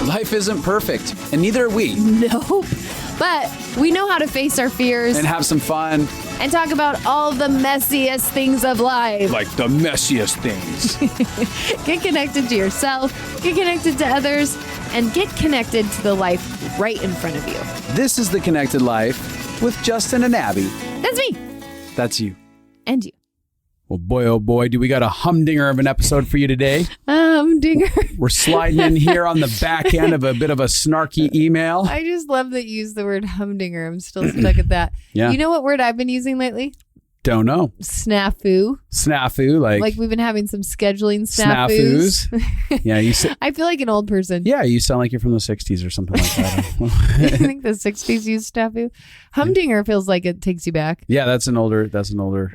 Life isn't perfect, and neither are we. Nope. But we know how to face our fears And have some fun. and talk about all the messiest things of life. Like the messiest things. Get connected to yourself, get connected to others, and get connected to the life right in front of you. This is The Connected Life with Justin and Abby. That's me. That's you. And you. Well, boy, oh boy, do we got a humdinger of an episode for you today. Dinger. We're sliding in here on the back end of a bit of a snarky email. I just love that you used the word humdinger. I'm still stuck at that. Yeah. You know what word I've been using lately? Don't know. Snafu. Snafu, like we've been having some scheduling snafus. Yeah, you say, I feel like an old person. yeah, you sound like you're from the 60s or something like that. I think the 60s used snafu. Humdinger feels like it takes you back. Yeah, that's an older,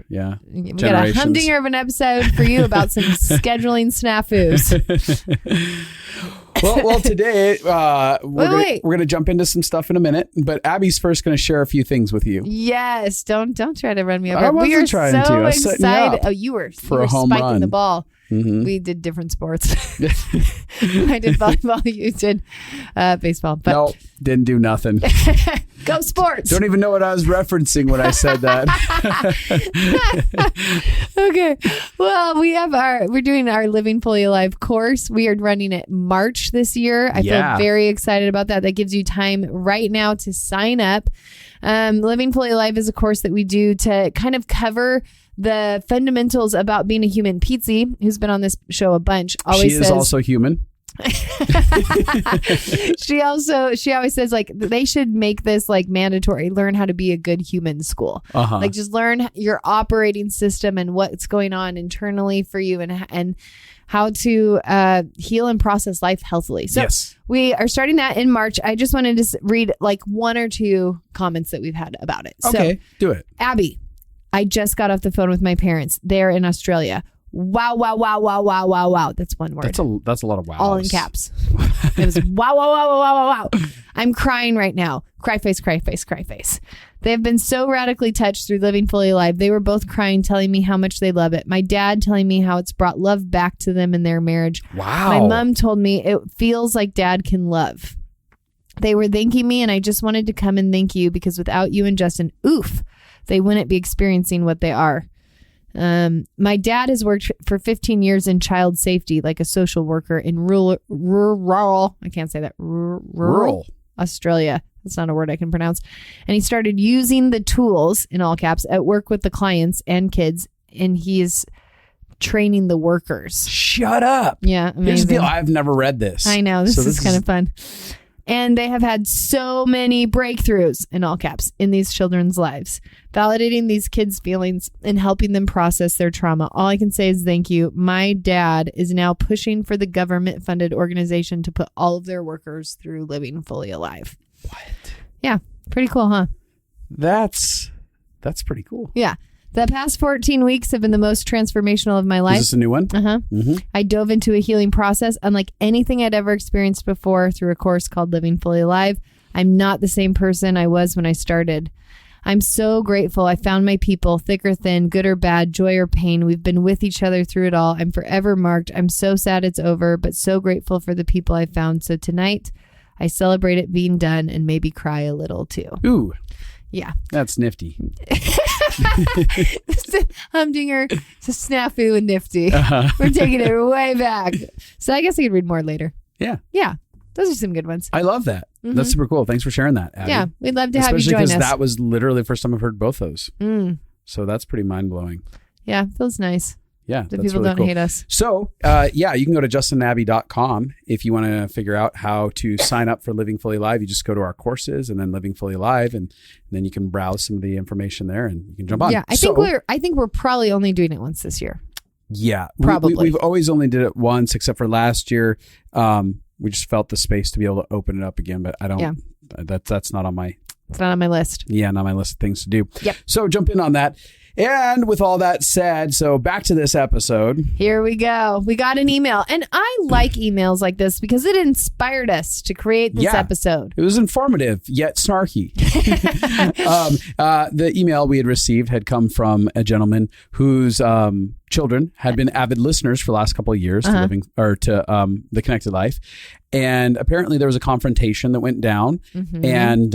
yeah. We got a humdinger of an episode for you about some scheduling snafus. Well, today Wait. we're gonna jump into some stuff in a minute, but Abby's first gonna share a few things with you. Yes, don't try to run me over. I wasn't we are trying so to. I was setting you excited. up Oh, you were for a home spiking run. the ball. Mm-hmm. We did different sports. I did volleyball. You did baseball. But No, didn't do nothing. go sports. Don't even know what I was referencing when I said that. Okay. Well, we're doing our Living Fully Alive course. We are running it March this year. I feel very excited about that. That gives you time right now to sign up. Living Fully Alive is a course that we do to kind of cover the fundamentals about being a human. Pizzi, who's been on this show a bunch, always says... She is also human. she always says like they should make this like mandatory. Learn how to be a good human school. Like just learn your operating system and what's going on internally for you and how to heal and process life healthily. So we are starting that in March. I just wanted to read like one or two comments that we've had about it. Okay, so, do it. Abby, I just got off the phone with my parents. They're in Australia. Wow, wow, wow, wow, wow, wow, wow. That's one word. That's a lot of wows. All in caps. It was wow, wow, wow, wow, wow, wow. I'm crying right now. Cry face, cry face, cry face. They have been so radically touched through Living Fully Alive. They were both crying, telling me how much they love it. My dad telling me how it's brought love back to them in their marriage. Wow. My mom told me it feels like dad can love. They were thanking me, and I just wanted to come and thank you because without you and Justin, they wouldn't be experiencing what they are. My dad has worked for 15 years in child safety, like a social worker in rural I can't say that, rural Australia. That's not a word I can pronounce. And he started using the tools, in all caps, at work with the clients and kids, and he is training the workers. Shut up. Yeah, amazing. Here's the deal. I've never read this. I know. This is kind of fun. And they have had so many breakthroughs, in all caps, in these children's lives, validating these kids' feelings and helping them process their trauma. All I can say is thank you. My dad is now pushing for the government-funded organization to put all of their workers through Living Fully Alive. What? Yeah. Pretty cool, huh? That's pretty cool. Yeah. The past 14 weeks have been the most transformational of my life. Is this a new one? Mm-hmm. I dove into a healing process unlike anything I'd ever experienced before through a course called Living Fully Alive. I'm not the same person I was when I started. I'm so grateful I found my people, thick or thin, good or bad, joy or pain. We've been with each other through it all. I'm forever marked. I'm so sad it's over, but so grateful for the people I found. So tonight, I celebrate it being done and maybe cry a little too. Ooh. Yeah. That's nifty. Humdinger, snafu, and nifty. We're taking it way back. So I guess I could read more later. Yeah. Yeah. Those are some good ones. I love that. Mm-hmm. That's super cool. Thanks for sharing that, Abby. Yeah. We'd love to have you join us. Especially because that was literally the first time I've heard both those. So that's pretty mind-blowing. Yeah. Feels nice. Yeah. The people really don't hate us. So, you can go to justinabby.com if you want to figure out how to sign up for Living Fully Alive. You just go to our courses and then Living Fully Alive, and then you can browse some of the information there and you can jump on. Yeah. I think we're probably only doing it once this year. Yeah. Probably. We've always only did it once, except for last year. We just felt the space to be able to open it up again, but I don't. Yeah. That's not on my. It's not on my list. Yeah, not on my list of things to do. Yep. So jump in on that. And with all that said, so back to this episode. Here we go. We got an email. And I like emails like this because it inspired us to create this episode. It was informative, yet snarky. The email we had received had come from a gentleman whose children had been avid listeners for the last couple of years to The Connected Life. And apparently there was a confrontation that went down, and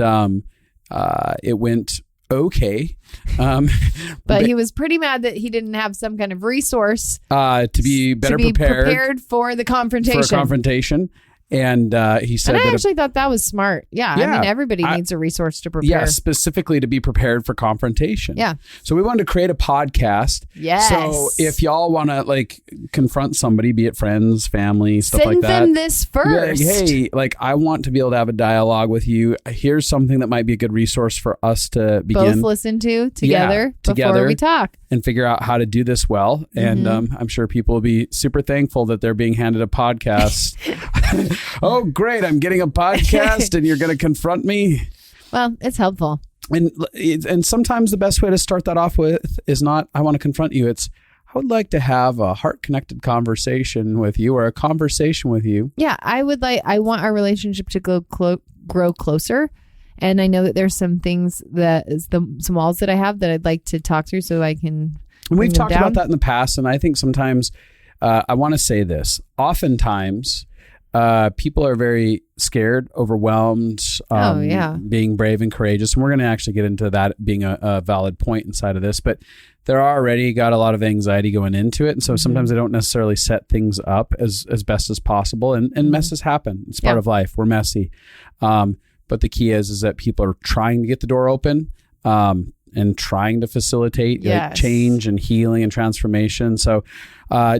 it went okay. But he was pretty mad that he didn't have some kind of resource to be prepared for the confrontation. And he said, and I actually thought that was smart. Yeah. I mean, everybody needs a resource to prepare. Yeah, specifically to be prepared for confrontation. Yeah. So we wanted to create a podcast. Yes. So if y'all want to like confront somebody, be it friends, family, stuff like that. Send them this first. Hey, like I want to be able to have a dialogue with you. Here's something that might be a good resource for us to begin. Both listen to together before we talk. And figure out how to do this well. And I'm sure people will be super thankful that they're being handed a podcast. Oh, great. I'm getting a podcast and you're going to confront me. Well, it's helpful. And sometimes the best way to start that off with is not, I want to confront you. It's, I would like to have a heart-connected conversation with you or a conversation with you. Yeah, I want our relationship to grow closer. And I know that there's some things some walls that I have that I'd like to talk through so I can. And we've talked about that in the past. And I think sometimes I want to say this. Oftentimes, people are very scared, overwhelmed, being brave and courageous. And we're going to actually get into that being a valid point inside of this. But they're already got a lot of anxiety going into it. And so sometimes they don't necessarily set things up as best as possible. And messes happen. It's part of life. We're messy. But the key is that people are trying to get the door open and trying to facilitate change and healing and transformation. So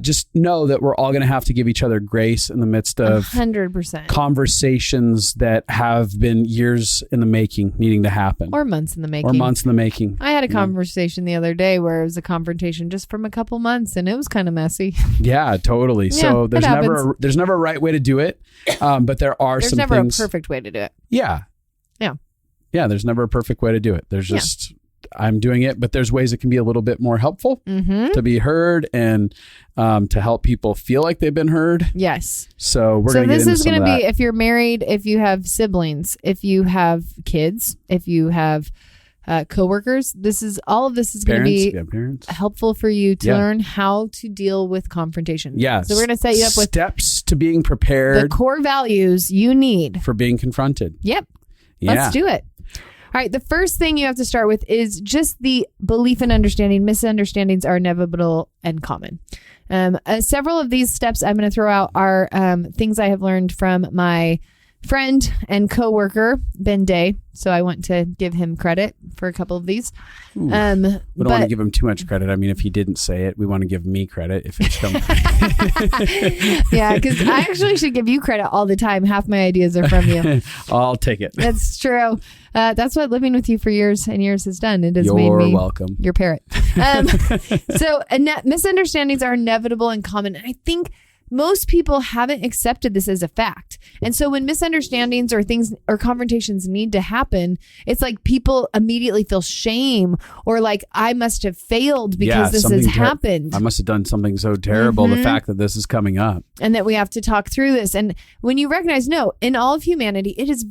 just know that we're all going to have to give each other grace in the midst of 100% conversations that have been years in the making needing to happen. Or months in the making. I had a conversation the other day where it was a confrontation just from a couple months and it was kind of messy. Yeah, totally. So there's never a right way to do it. But there's never a perfect way to do it. Yeah. Yeah, there's never a perfect way to do it. There's just, I'm doing it, but there's ways it can be a little bit more helpful to be heard and to help people feel like they've been heard. Yes. So we're going to get into this is going to be, if you're married, if you have siblings, if you have kids, if you have coworkers, all of this is going to be helpful for you to learn how to deal with confrontation. Yes. So we're going to set you up with steps to being prepared. The core values you need for being confronted. Yep. Yeah. Let's do it. All right. The first thing you have to start with is just the belief and understanding. Misunderstandings are inevitable and common. Several of these steps I'm going to throw out are things I have learned from my friend and coworker, Ben Day. So I want to give him credit for a couple of these. We don't want to give him too much credit. I mean, if he didn't say it, we want to give me credit if it's coming. Yeah, because I actually should give you credit all the time. Half my ideas are from you. I'll take it. That's true. That's what living with you for years and years has done. It has made me welcome. Your parrot. So misunderstandings are inevitable and common. I think most people haven't accepted this as a fact. And so when misunderstandings or things or confrontations need to happen, it's like people immediately feel shame or like, I must have failed because this has happened. I must have done something so terrible. The fact that this is coming up. And that we have to talk through this. And when you recognize, no, in all of humanity, it is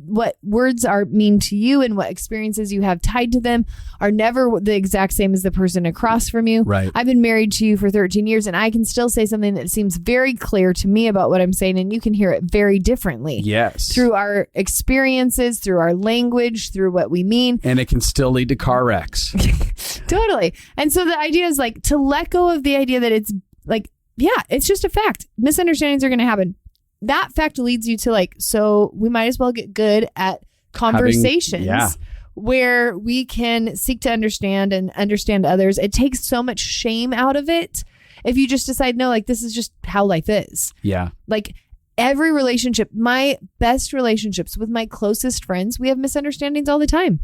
what words mean to you and what experiences you have tied to them are never the exact same as the person across from you. Right. I've been married to you for 13 years and I can still say something that seems very clear to me about what I'm saying, and you can hear it very differently. Yes. Through our experiences, through our language, through what we mean. And it can still lead to car wrecks. Totally. And so the idea is like to let go of the idea that it's like, yeah, it's just a fact. Misunderstandings are going to happen. That fact leads you to like, so we might as well get good at conversations. Where we can seek to understand and understand others. It takes so much shame out of it if you just decide, no, like this is just how life is. Yeah. Like every relationship, my best relationships with my closest friends, we have misunderstandings all the time.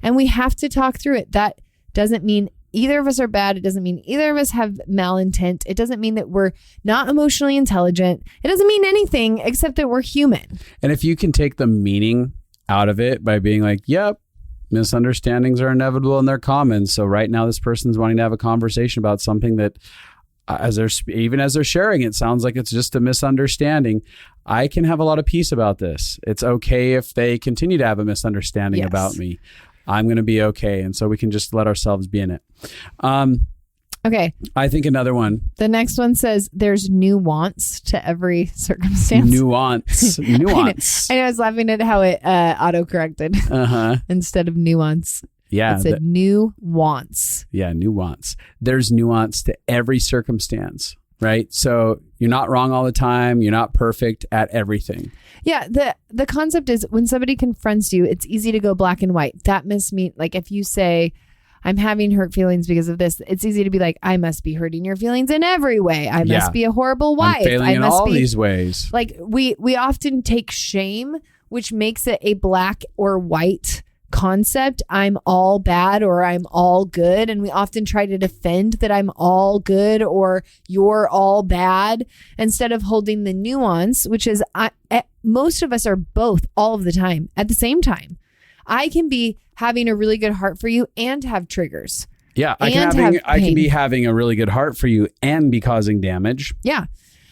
And we have to talk through it. That doesn't mean either of us are bad. It doesn't mean either of us have malintent. It doesn't mean that we're not emotionally intelligent. It doesn't mean anything except that we're human. And if you can take the meaning out of it by being like, yep, misunderstandings are inevitable and they're common. So right now this person's wanting to have a conversation about something that as they're sharing, it sounds like it's just a misunderstanding. I can have a lot of peace about this. It's okay if they continue to have a misunderstanding about me. I'm going to be okay. And so we can just let ourselves be in it. Okay. I think another one. The next one says there's nuance to every circumstance. Nuance. I know I was laughing at how it auto-corrected instead of nuance. Yeah. It said nuance. Yeah, nuance. There's nuance to every circumstance, right? So you're not wrong all the time. You're not perfect at everything. Yeah. The concept is when somebody confronts you, it's easy to go black and white. That must mean, like, if you say, I'm having hurt feelings because of this, it's easy to be like, I must be hurting your feelings in every way. I must be a horrible wife. I'm failing in all these ways. Like we often take shame, which makes it a black or white concept. I'm all bad or I'm all good. And we often try to defend that I'm all good or you're all bad instead of holding the nuance, which is most of us are both all of the time at the same time. I can be having a really good heart for you and have triggers. Yeah, I can be having a really good heart for you and be causing damage. Yeah.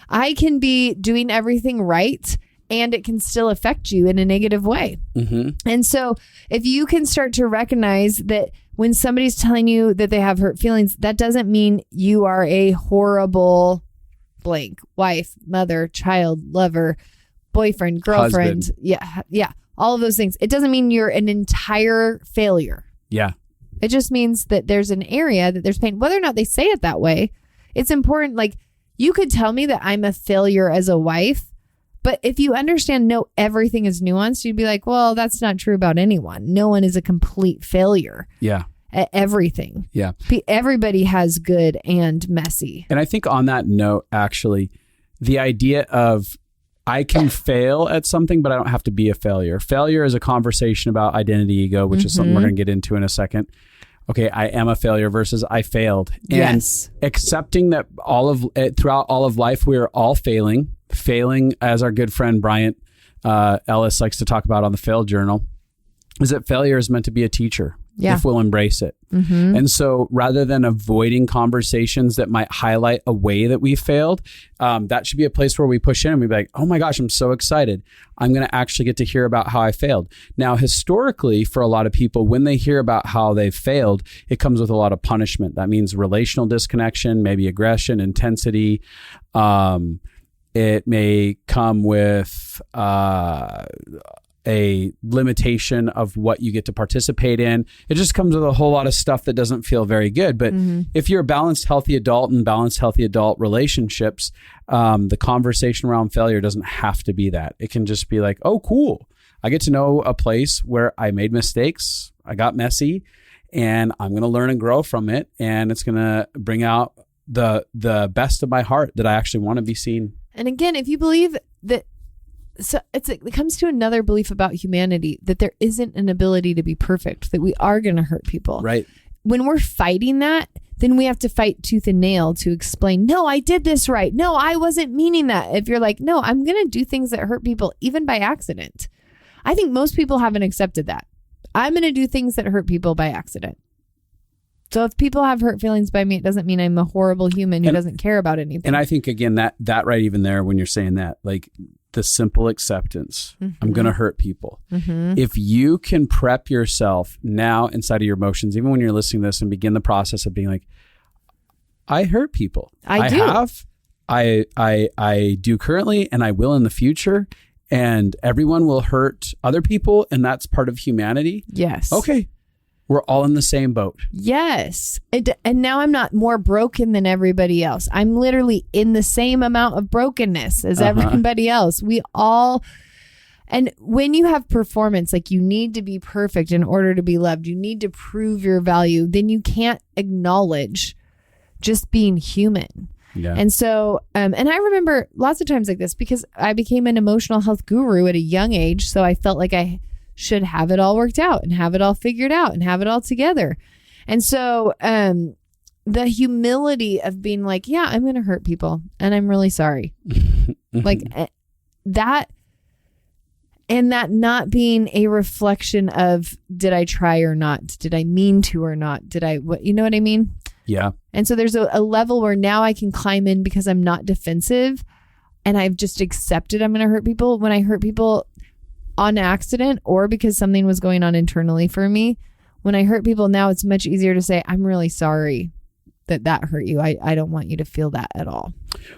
I can be doing everything right and it can still affect you in a negative way. Mm-hmm. And so if you can start to recognize that when somebody's telling you that they have hurt feelings, that doesn't mean you are a horrible blank wife, mother, child, lover, boyfriend, girlfriend. Husband. Yeah. All of those things. It doesn't mean you're an entire failure. Yeah. It just means that there's an area that there's pain. Whether or not they say it that way, it's important. Like, you could tell me that I'm a failure as a wife, but if you understand, everything is nuanced, you'd be like, well, that's not true about anyone. No one is a complete failure. Yeah. At everything. Yeah. Everybody has good and messy. And I think on that note, actually, the idea of I can fail at something, but I don't have to be a failure. Failure is a conversation about identity ego, which is something we're going to get into in a second. Okay, I am a failure versus I failed. And accepting that throughout all of life, we are all failing. Failing, as our good friend Bryant Ellis likes to talk about on the Fail Journal, is that failure is meant to be a teacher if we'll embrace it. Mm-hmm. And so rather than avoiding conversations that might highlight a way that we failed, that should be a place where we push in and we be like, oh my gosh, I'm so excited. I'm going to actually get to hear about how I failed. Now, historically, for a lot of people, when they hear about how they've failed, it comes with a lot of punishment. That means relational disconnection, maybe aggression, intensity. It may come with a limitation of what you get to participate in. It just comes with a whole lot of stuff that doesn't feel very good. But if you're a balanced, healthy adult and balanced, healthy adult relationships, the conversation around failure doesn't have to be that. It can just be like, oh, cool. I get to know a place where I made mistakes. I got messy and I'm going to learn and grow from it. And it's going to bring out the best of my heart that I actually want to be seen. And again, if you believe that, so it comes to another belief about humanity, that there isn't an ability to be perfect, that we are going to hurt people. Right. When we're fighting that, then we have to fight tooth and nail to explain, no, I did this right. No, I wasn't meaning that. If you're like, no, I'm going to do things that hurt people, even by accident. I think most people haven't accepted that. I'm going to do things that hurt people by accident. So if people have hurt feelings by me, it doesn't mean I'm a horrible human who doesn't care about anything. And I think, again, that right even there, when you're saying that, like the simple acceptance, I'm going to hurt people. If you can prep yourself now inside of your emotions, even when you're listening to this, and begin the process of being like, I hurt people. I do currently, and I will in the future. And everyone will hurt other people, and that's part of humanity. Yes. Okay. We're all in the same boat. Yes. And now I'm not more broken than everybody else. I'm literally in the same amount of brokenness as everybody else. We all, and when you have performance, like you need to be perfect in order to be loved. You need to prove your value. Then you can't acknowledge just being human. Yeah. And so, and I remember lots of times like this because I became an emotional health guru at a young age. So I felt like I should have it all worked out and have it all figured out and have it all together. And so the humility of being like, yeah, I'm going to hurt people and I'm really sorry. Like that. And that not being a reflection of, did I try or not? Did I mean to or not? You know what I mean? Yeah. And so there's a level where now I can climb in because I'm not defensive and I've just accepted I'm going to hurt people. When I hurt people on accident or because something was going on internally for me, when I hurt people now, it's much easier to say, I'm really sorry that hurt you. I don't want you to feel that at all.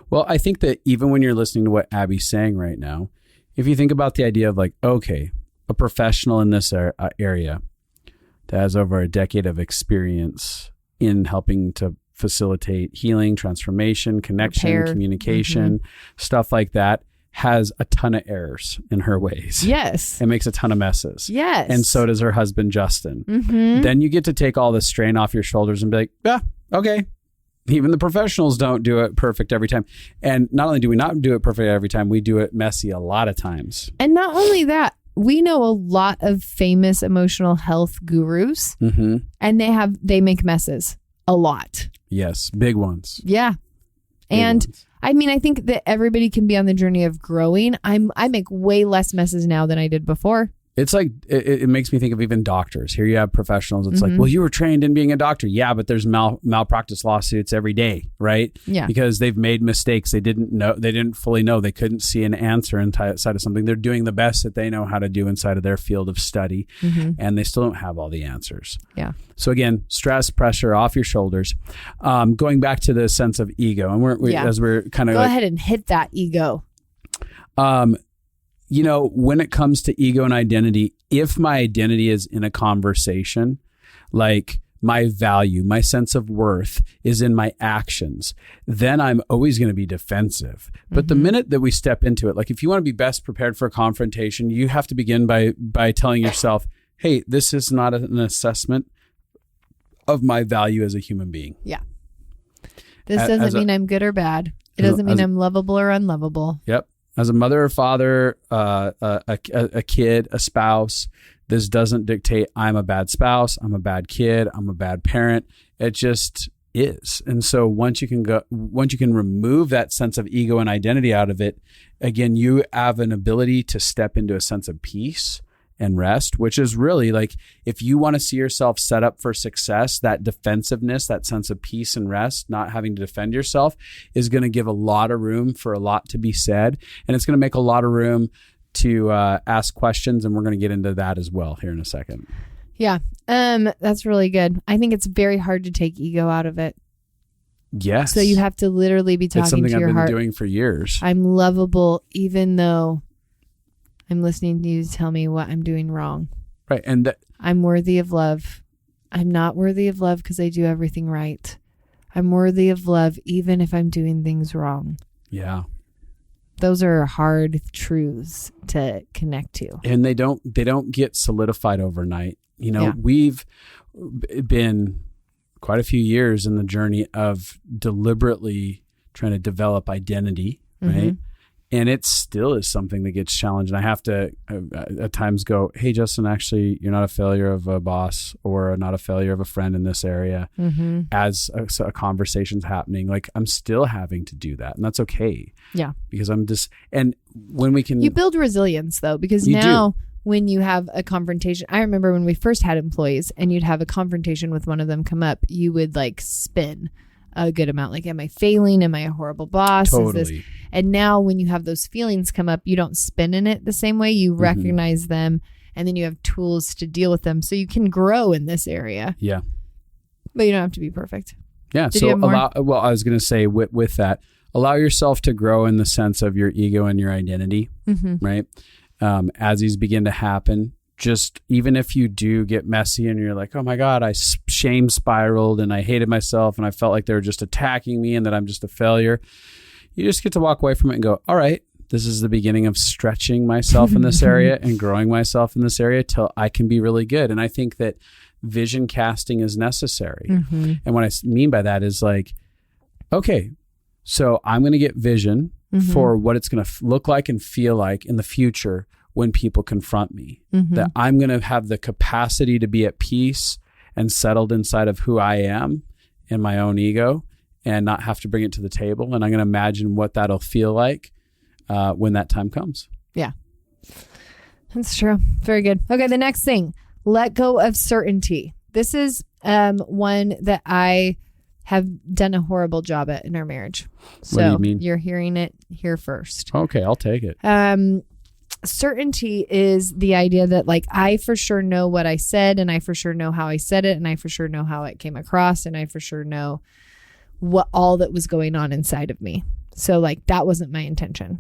Well, I think that even when you're listening to what Abby's saying right now, if you think about the idea of like, okay, a professional in this area that has over a decade of experience in helping to facilitate healing, transformation, connection, repair, communication, stuff like that, has a ton of errors in her ways. Yes. And makes a ton of messes. Yes. And so does her husband, Justin. Then you get to take all the strain off your shoulders and be like, yeah, okay. Even the professionals don't do it perfect every time. And not only do we not do it perfect every time, we do it messy a lot of times. And not only that, we know a lot of famous emotional health gurus, and they make messes a lot. Yes, big ones. Yeah. And I mean, I think that everybody can be on the journey of growing. I make way less messes now than I did before. It's like, it makes me think of even doctors. Here you have professionals. It's like, well, you were trained in being a doctor. Yeah, but there's malpractice lawsuits every day, right? Yeah. Because they've made mistakes. They didn't fully know. They couldn't see an answer inside of something. They're doing the best that they know how to do inside of their field of study. And they still don't have all the answers. Yeah. So again, stress, pressure off your shoulders. Going back to the sense of ego. And as we're kind of go ahead and hit that ego. You know, when it comes to ego and identity, if my identity is in a conversation, like my value, my sense of worth is in my actions, then I'm always going to be defensive. But the minute that we step into it, like if you want to be best prepared for a confrontation, you have to begin by telling yourself, hey, this is not an assessment of my value as a human being. Yeah. This doesn't mean I'm good or bad. It doesn't mean I'm lovable or unlovable. Yep. As a mother or father, a kid, a spouse, this doesn't dictate I'm a bad spouse, I'm a bad kid, I'm a bad parent. It just is. And so once you can remove that sense of ego and identity out of it, again, you have an ability to step into a sense of peace and rest, which is really like, if you want to see yourself set up for success, that defensiveness, that sense of peace and rest, not having to defend yourself, is going to give a lot of room for a lot to be said. And it's going to make a lot of room to ask questions. And we're going to get into that as well here in a second. Yeah. That's really good. I think it's very hard to take ego out of it. Yes. So you have to literally be talking to your heart. It's something I've been doing for years. I'm lovable, even though I'm listening to you tell me what I'm doing wrong. Right. And I'm worthy of love. I'm not worthy of love because I do everything right. I'm worthy of love even if I'm doing things wrong. Yeah. Those are hard truths to connect to. And they don't get solidified overnight. You know, we've been quite a few years in the journey of deliberately trying to develop identity, right? And it still is something that gets challenged. And I have to at times go, hey, Justin, actually, you're not a failure of a boss or not a failure of a friend in this area. As a conversation's happening, like I'm still having to do that. And that's okay. Yeah. Because and when we can... You build resilience though, because now when you have a confrontation, I remember when we first had employees and you'd have a confrontation with one of them come up, you would like spin a good amount. Like, am I failing? Am I a horrible boss? Totally. Is this? And now when you have those feelings come up, you don't spin in it the same way. You recognize them and then you have tools to deal with them so you can grow in this area. Yeah. But you don't have to be perfect. Yeah. So I was going to say with that, allow yourself to grow in the sense of your ego and your identity, right? As these begin to happen, just even if you do get messy and you're like, oh my God, I shame spiraled and I hated myself and I felt like they were just attacking me and that I'm just a failure. You just get to walk away from it and go, all right, this is the beginning of stretching myself in this area and growing myself in this area till I can be really good. And I think that vision casting is necessary. And what I mean by that is like, okay, so I'm going to get vision for what it's going to look like and feel like in the future when people confront me, that I'm going to have the capacity to be at peace and settled inside of who I am in my own ego and not have to bring it to the table. And I'm going to imagine what that'll feel like when that time comes. Yeah. That's true. Very good. Okay, the next thing, let go of certainty. This is one that I have done a horrible job at in our marriage. So what do you mean? You're hearing it here first. Okay, I'll take it. Certainty is the idea that like I for sure know what I said, and I for sure know how I said it, and I for sure know how it came across, and I for sure know what all that was going on inside of me. So like that wasn't my intention.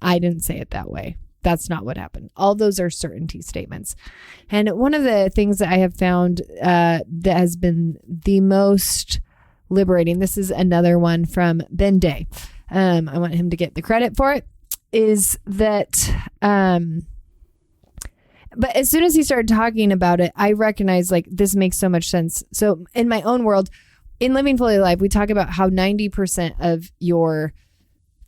I didn't say it that way. That's not what happened. All those are certainty statements. And one of the things that I have found that has been the most liberating, this is another one from Ben Day. I want him to get the credit for it, is that, but as soon as he started talking about it, I recognized like this makes so much sense. So in my own world, in Living Fully Alive, we talk about how 90% of your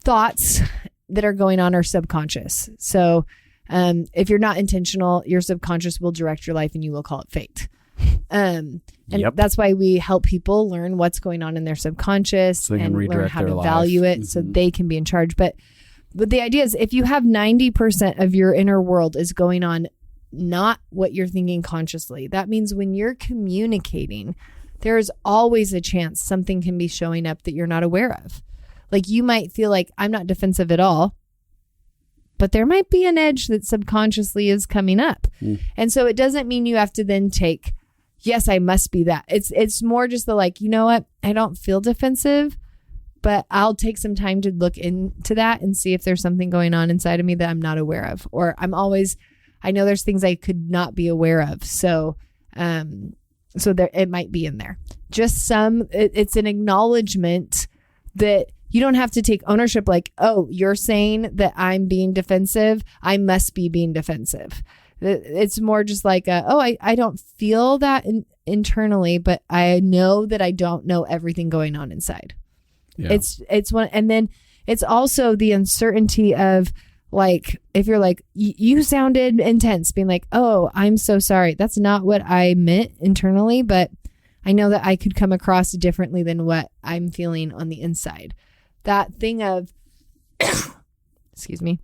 thoughts that are going on are subconscious. So if you're not intentional, your subconscious will direct your life and you will call it fate. And that's why we help people learn what's going on in their subconscious so and learn how to value it so they can be in charge. But the idea is if you have 90% of your inner world is going on not what you're thinking consciously, that means when you're communicating, there's always a chance something can be showing up that you're not aware of. Like you might feel like I'm not defensive at all, but there might be an edge that subconsciously is coming up. And so it doesn't mean you have to then take, yes, I must be that. It's more just the like, you know what? I don't feel defensive, but I'll take some time to look into that and see if there's something going on inside of me that I'm not aware of. Or I know there's things I could not be aware of. So there, it might be in there. Just it's an acknowledgement that you don't have to take ownership like, oh, you're saying that I'm being defensive. I must be being defensive. It's more just like, I don't feel that internally, but I know that I don't know everything going on inside. Yeah. It's one. And then it's also the uncertainty of like, if you're like, you sounded intense, being like, oh, I'm so sorry. That's not what I meant internally, but I know that I could come across differently than what I'm feeling on the inside. That thing of, excuse me,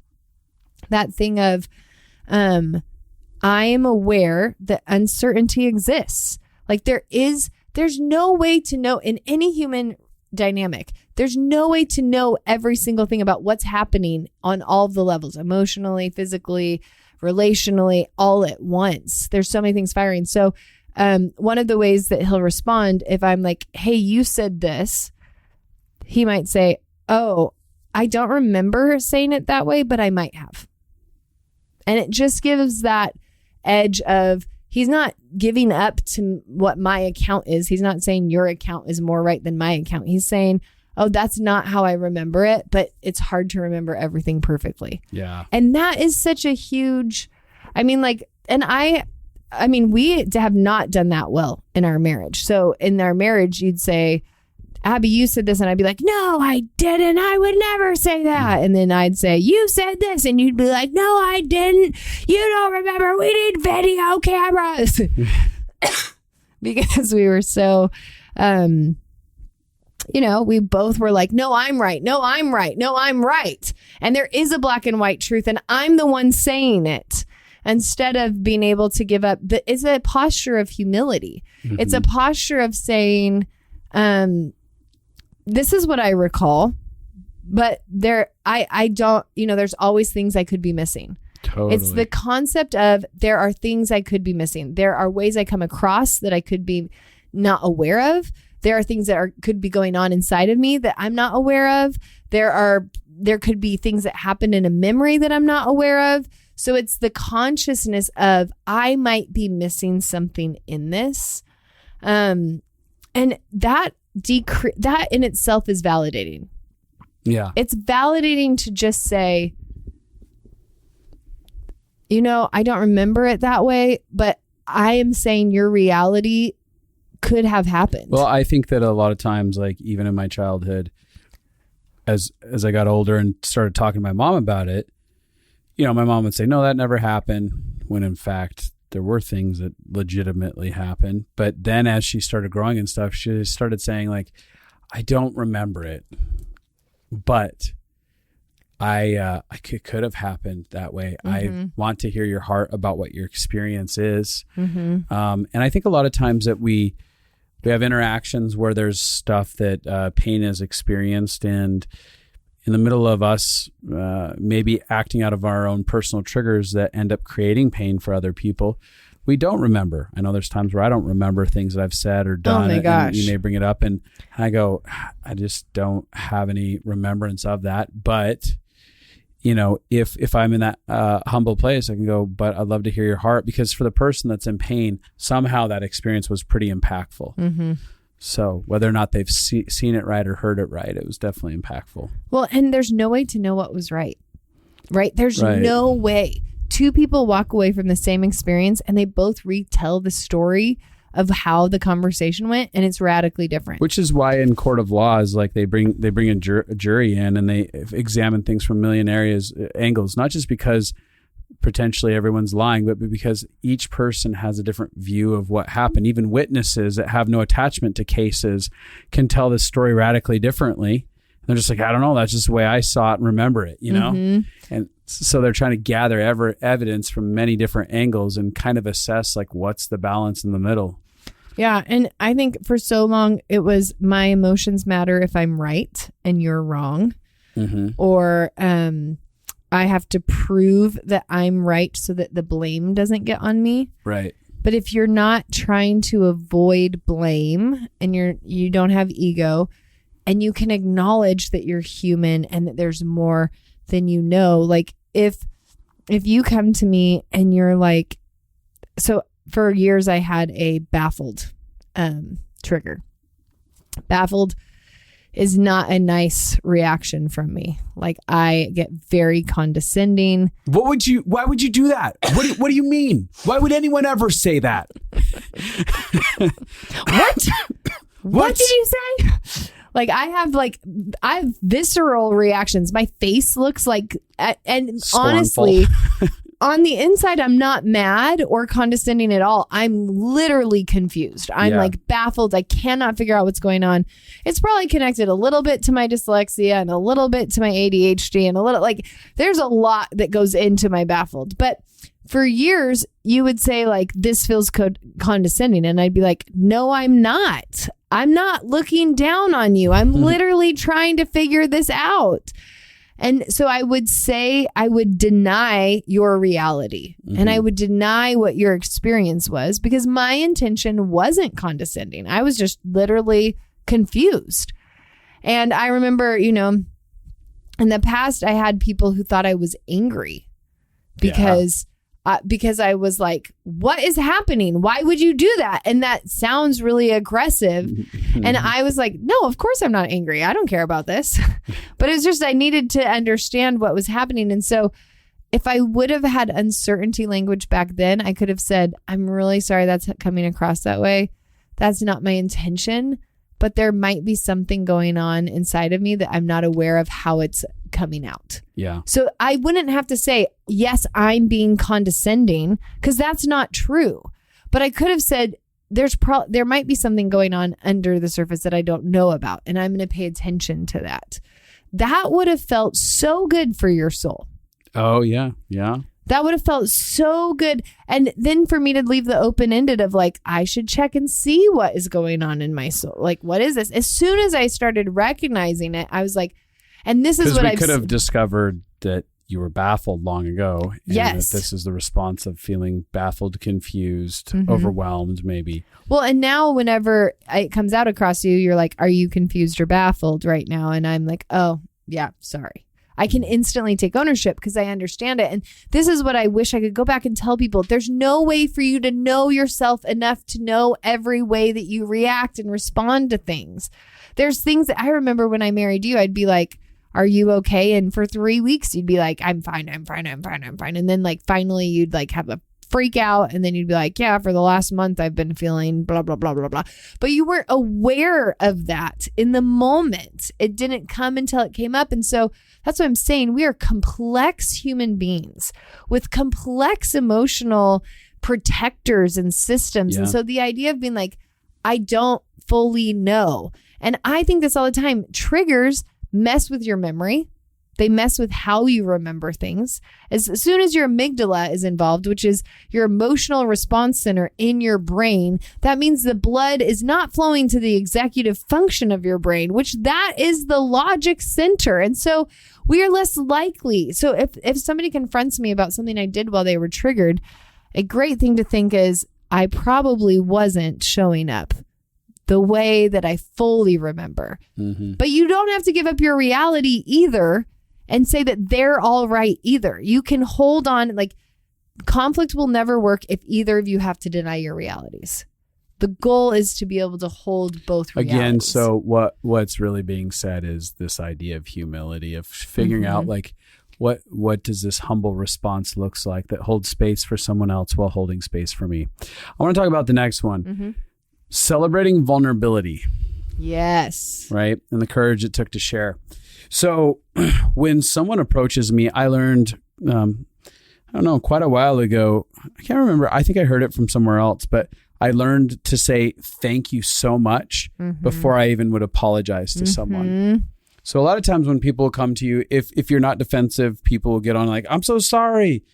that thing of, I am aware that uncertainty exists. Like there's no way to know in any human dynamic. There's no way to know every single thing about what's happening on all of the levels, emotionally, physically, relationally, all at once. There's so many things firing. So, one of the ways that he'll respond, if I'm like, hey, you said this, he might say, oh, I don't remember saying it that way, but I might have. And it just gives that edge of, he's not giving up to what my account is. He's not saying your account is more right than my account. He's saying, oh, that's not how I remember it, but it's hard to remember everything perfectly. Yeah. And that is such a huge, I mean, we have not done that well in our marriage. So in our marriage, you'd say, Abby, you said this. And I'd be like, no, I didn't. I would never say that. And then I'd say, you said this. And you'd be like, no, I didn't. You don't remember. We need video cameras. Because we were so, we both were like, no, I'm right. No, I'm right. No, I'm right. And there is a black and white truth. And I'm the one saying it. Instead of being able to give up, it's a posture of humility. Mm-hmm. It's a posture of saying, this is what I recall, but I don't, there's always things I could be missing. Totally. It's the concept of there are things I could be missing. There are ways I come across that I could be not aware of. There are things that could be going on inside of me that I'm not aware of. There could be things that happen in a memory that I'm not aware of. So it's the consciousness of I might be missing something in this. And that in itself is validating. Yeah. It's validating to just say, I don't remember it that way, but I am saying your reality could have happened. Well, I think that a lot of times, like even in my childhood, as I got older and started talking to my mom about it, my mom would say, no, that never happened, when in fact there were things that legitimately happened. But then as she started growing and stuff, she started saying like, I don't remember it, but could have happened that way. I want to hear your heart about what your experience is. And I think a lot of times that we have interactions where there's stuff that pain is experienced, and in the middle of us maybe acting out of our own personal triggers that end up creating pain for other people, we don't remember. I know there's times where I don't remember things that I've said or done. Oh my gosh. And you may bring it up and I go, I just don't have any remembrance of that. But, you know, if I'm in that humble place, I can go, but I'd love to hear your heart, because for the person that's in pain, somehow that experience was pretty impactful. So whether or not they've seen it right or heard it right, it was definitely impactful. Well, and there's no way to know what was right? There's no way. Two people walk away from the same experience and they both retell the story of how the conversation went, and it's radically different. Which is why in court of law is like they bring a jury in and they examine things from a million angles, not just because potentially everyone's lying, but because each person has a different view of what happened. Even witnesses that have no attachment to cases can tell this story radically differently. They're just like, I don't know, that's just the way I saw it and remember it, you know? And so they're trying to gather evidence from many different angles and kind of assess like what's the balance in the middle. Yeah. And I think for so long it was my emotions matter if I'm right and you're wrong. Or I have to prove that I'm right so that the blame doesn't get on me. Right. But if you're not trying to avoid blame and you don't have ego, and you can acknowledge that you're human and that there's more than you know. Like if you come to me and you're like, so for years I had a baffled trigger. Baffled is not a nice reaction from me. Like I get very condescending. Why would you do that? What do you mean? Why would anyone ever say that? What did you say? Like I have visceral reactions. My face looks like, and scornful. Honestly, on the inside, I'm not mad or condescending at all. I'm literally confused. I'm like baffled. I cannot figure out what's going on. It's probably connected a little bit to my dyslexia and a little bit to my ADHD and a little, like there's a lot that goes into my baffled. But for years, you would say like, this feels condescending. And I'd be like, no, I'm not. I'm not looking down on you. I'm literally trying to figure this out. And so I would say I would deny your reality and I would deny what your experience was, because my intention wasn't condescending. I was just literally confused. And I remember, you know, in the past, I had people who thought I was angry because I was like, what is happening? Why would you do that? And that sounds really aggressive. And I was like, no, of course I'm not angry. I don't care about this. But it was just, I needed to understand what was happening. And so if I would have had uncertainty language back then, I could have said, I'm really sorry that's coming across that way. That's not my intention. But there might be something going on inside of me that I'm not aware of how it's coming out. Yeah. So I wouldn't have to say, yes, I'm being condescending, because that's not true. But I could have said, there might be something going on under the surface that I don't know about, and I'm going to pay attention to that. That would have felt so good for your soul. Oh, yeah. Yeah. That would have felt so good. And then for me to leave the open-ended of like, I should check and see what is going on in my soul. Like, what is this? As soon as I started recognizing it, I was like, and this is what I could have discovered that you were baffled long ago. And yes. That this is the response of feeling baffled, confused, overwhelmed, maybe. Well, and now whenever it comes out across you, you're like, are you confused or baffled right now? And I'm like, oh, yeah, sorry. I can instantly take ownership because I understand it. And this is what I wish I could go back and tell people. There's no way for you to know yourself enough to know every way that you react and respond to things. There's things that I remember when I married you, I'd be like, are you okay? And for 3 weeks, you'd be like, I'm fine. And then like, finally you'd like have a freak out. And then you'd be like, yeah, for the last month, I've been feeling blah, blah, blah, blah, blah. But you weren't aware of that in the moment. It didn't come until it came up. And so that's what I'm saying. We are complex human beings with complex emotional protectors and systems. Yeah. And so the idea of being like, I don't fully know. And I think this all the time. Triggers mess with your memory. They mess with how you remember things. As soon as your amygdala is involved, which is your emotional response center in your brain, that means the blood is not flowing to the executive function of your brain, which that is the logic center. And so we are less likely. So if somebody confronts me about something I did while they were triggered, a great thing to think is, I probably wasn't showing up the way that I fully remember. Mm-hmm. But you don't have to give up your reality either and say that they're all right either. You can hold on. Like, conflict will never work if either of you have to deny your realities. The goal is to be able to hold both realities. Again, so what's really being said is this idea of humility, of figuring out like what does this humble response looks like that holds space for someone else while holding space for me. I want to talk about the next one. Mm-hmm. Celebrating vulnerability. Yes. Right? And the courage it took to share. So when someone approaches me, I learned, I don't know, quite a while ago, I can't remember. I think I heard it from somewhere else, but I learned to say thank you so much before I even would apologize to someone. So a lot of times when people come to you, if you're not defensive, people will get on like, I'm so sorry.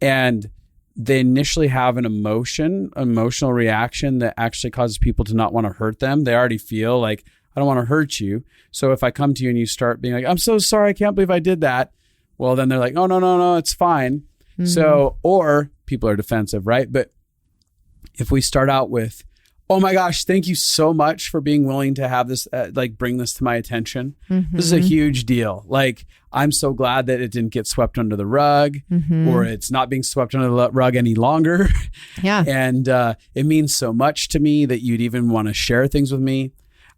And they initially have an emotional reaction that actually causes people to not want to hurt them. They already feel like, I don't want to hurt you. So if I come to you and you start being like, I'm so sorry, I can't believe I did that. Well, then they're like, oh, no, it's fine. So, or people are defensive, right? But if we start out with, oh my gosh, thank you so much for being willing to have this, bring this to my attention. This is a huge deal. Like, I'm so glad that it didn't get swept under the rug or it's not being swept under the rug any longer. Yeah. And it means so much to me that you'd even want to share things with me.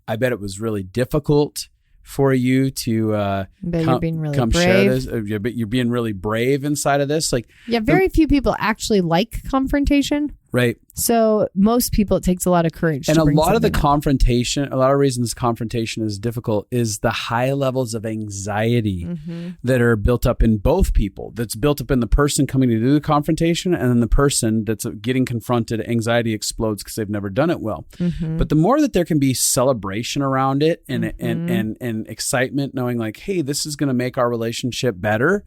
I bet it was really difficult for you to you're being really come brave. share this. But you're being really brave inside of this. Like, yeah, very few people actually like confrontation. Right. So most people, it takes a lot of courage. And to a lot of the up. confrontation, a lot of reasons confrontation is difficult is the high levels of anxiety that are built up in both people. That's built up in the person coming to do the confrontation, and then the person that's getting confronted, anxiety explodes because they've never done it well. But the more that there can be celebration around it and excitement, knowing like, hey, this is going to make our relationship better,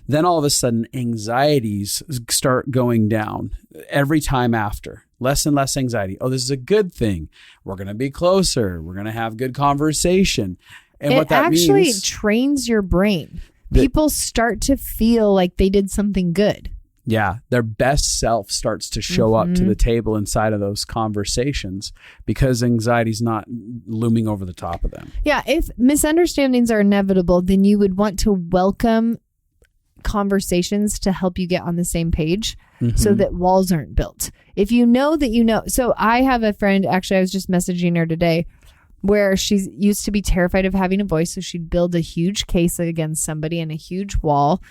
then all of a sudden anxieties start going down every time after. Less and less anxiety. Oh, this is a good thing. We're going to be closer. We're going to have good conversation. And what that means... It actually trains your brain. People start to feel like they did something good. Yeah. Their best self starts to show up to the table inside of those conversations because anxiety's not looming over the top of them. Yeah. If misunderstandings are inevitable, then you would want to welcome conversations to help you get on the same page so that walls aren't built. If you know that you know. So I have a friend, actually, I was just messaging her today, where she used to be terrified of having a voice. So she'd build a huge case against somebody and a huge wall.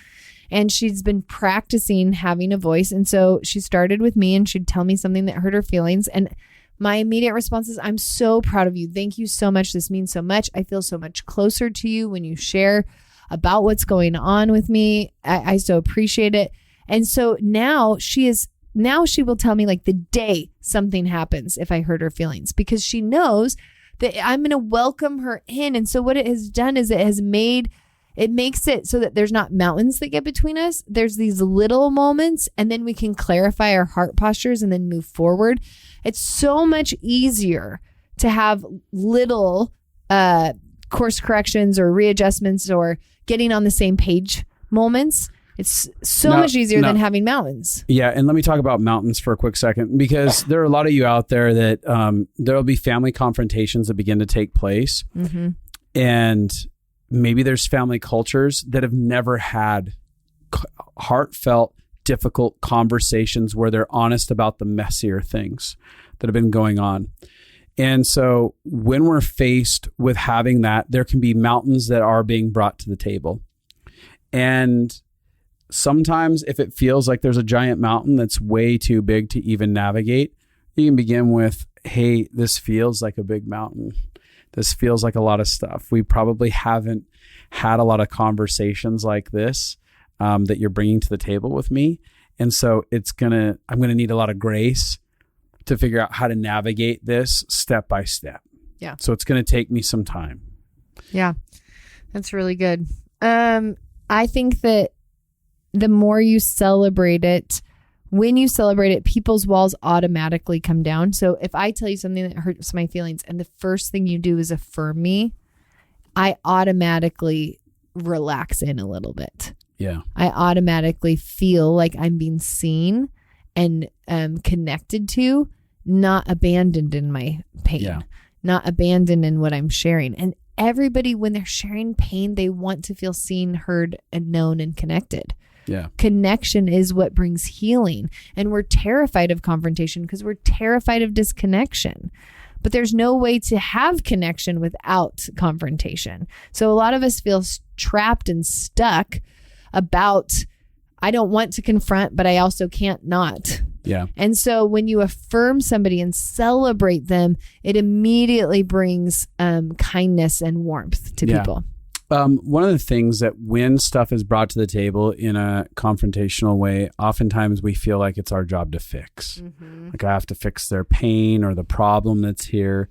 And she's been practicing having a voice. And so she started with me and she'd tell me something that hurt her feelings. And my immediate response is, I'm so proud of you. Thank you so much. This means so much. I feel so much closer to you when you share about what's going on with me. I so appreciate it. And so now she will tell me like the day something happens if I hurt her feelings, because she knows that I'm going to welcome her in. And so what it has done is it makes it so that there's not mountains that get between us. There's these little moments, and then we can clarify our heart postures and then move forward. It's so much easier to have little course corrections or readjustments or getting on the same page moments. It's so much easier than having mountains. Yeah. And let me talk about mountains for a quick second, because there are a lot of you out there that there'll be family confrontations that begin to take place. And maybe there's family cultures that have never had heartfelt, difficult conversations where they're honest about the messier things that have been going on. And so when we're faced with having that, there can be mountains that are being brought to the table. And sometimes if it feels like there's a giant mountain that's way too big to even navigate, you can begin with, hey, this feels like a big mountain. This feels like a lot of stuff. We probably haven't had a lot of conversations like this that you're bringing to the table with me. And so I'm going to need a lot of grace to figure out how to navigate this step by step. Yeah. So it's going to take me some time. Yeah. That's really good. I think that the more you celebrate it, when you celebrate it, people's walls automatically come down. So if I tell you something that hurts my feelings and the first thing you do is affirm me, I automatically relax in a little bit. Yeah. I automatically feel like I'm being seen and connected to, not abandoned in my pain, not abandoned in what I'm sharing. And everybody, when they're sharing pain, they want to feel seen, heard, and known and connected. Yeah. Connection is what brings healing. And we're terrified of confrontation because we're terrified of disconnection. But there's no way to have connection without confrontation. So a lot of us feel trapped and stuck about, I don't want to confront, but I also can't not. Yeah. And so when you affirm somebody and celebrate them, it immediately brings kindness and warmth to people. One of the things that when stuff is brought to the table in a confrontational way, oftentimes we feel like it's our job to fix. Mm-hmm. Like I have to fix their pain or the problem that's here.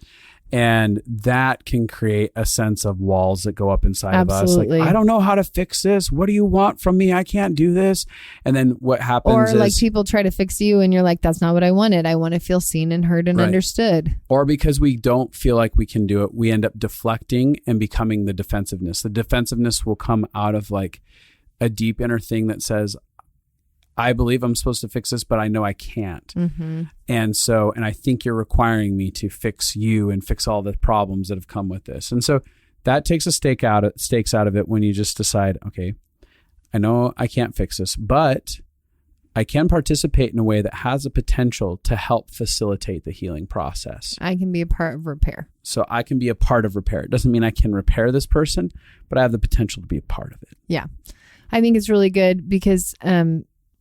And that can create a sense of walls that go up inside of us. Like, I don't know how to fix this. What do you want from me? I can't do this. And then what happens is... Or like people try to fix you and you're like, that's not what I wanted. I want to feel seen and heard and understood. Or because we don't feel like we can do it, we end up deflecting and becoming the defensiveness. The defensiveness will come out of like a deep inner thing that says, I believe I'm supposed to fix this, but I know I can't. Mm-hmm. And I think you're requiring me to fix you and fix all the problems that have come with this. And so that takes stakes out of it when you just decide, okay, I know I can't fix this, but I can participate in a way that has the potential to help facilitate the healing process. I can be a part of repair. So I can be a part of repair. It doesn't mean I can repair this person, but I have the potential to be a part of it. Yeah. I think it's really good because,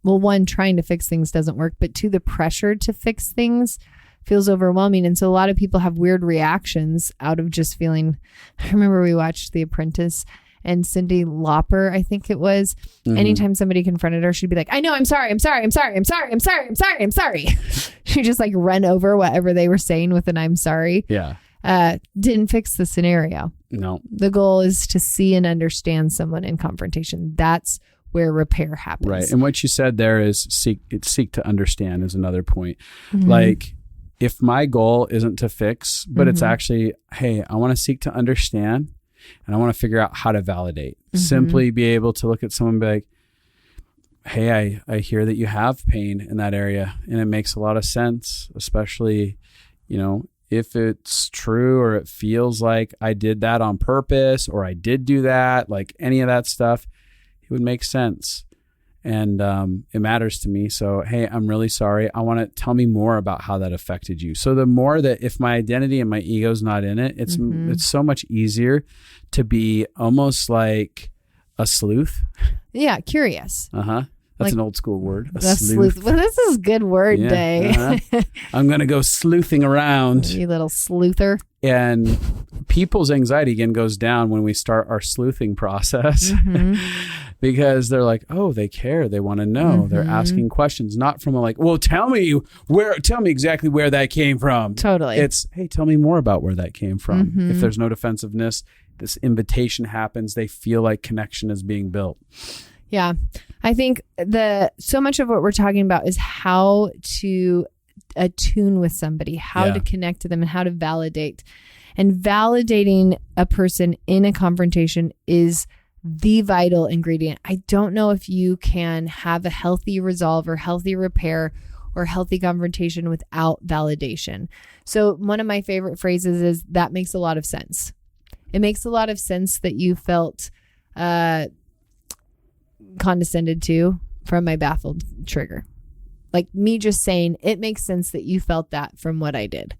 well, one, trying to fix things doesn't work, but two, the pressure to fix things feels overwhelming. And so a lot of people have weird reactions out of just feeling. I remember we watched The Apprentice and Cyndi Lauper, I think it was, anytime somebody confronted her, she'd be like, I know, I'm sorry. She'd just like run over whatever they were saying with an I'm sorry. Yeah. Didn't fix the scenario. No. The goal is to see and understand someone in confrontation. That's where repair happens. Right. And what you said there is seek to understand is another point. Mm-hmm. Like if my goal isn't to fix, but it's actually, hey, I want to seek to understand and I want to figure out how to validate. Mm-hmm. Simply be able to look at someone and be like, hey, I hear that you have pain in that area and it makes a lot of sense, especially, if it's true or it feels like I did that on purpose or I did do that, like any of that stuff. It would make sense. And it matters to me. So, hey, I'm really sorry. I want to tell me more about how that affected you. So the more that if my identity and my ego's not in it, it's so much easier to be almost like a sleuth. Yeah, curious. Uh-huh. That's an old school word. A sleuth. Well, this is good word day. Uh-huh. I'm going to go sleuthing around. You little sleuther. And people's anxiety again goes down when we start our sleuthing process because they're like, oh, they care. They want to know. They're asking questions, not from well, tell me exactly where that came from. Totally. It's, hey, tell me more about where that came from. If there's no defensiveness, this invitation happens. They feel like connection is being built. Yeah. I think so much of what we're talking about is how to attune with somebody, how to connect to them and how to validate. And validating a person in a confrontation is the vital ingredient. I don't know if you can have a healthy resolve or healthy repair or healthy confrontation without validation. So one of my favorite phrases is, that makes a lot of sense. It makes a lot of sense that you felt condescended to from my baffled trigger. Like me just saying, it makes sense that you felt that from what I did.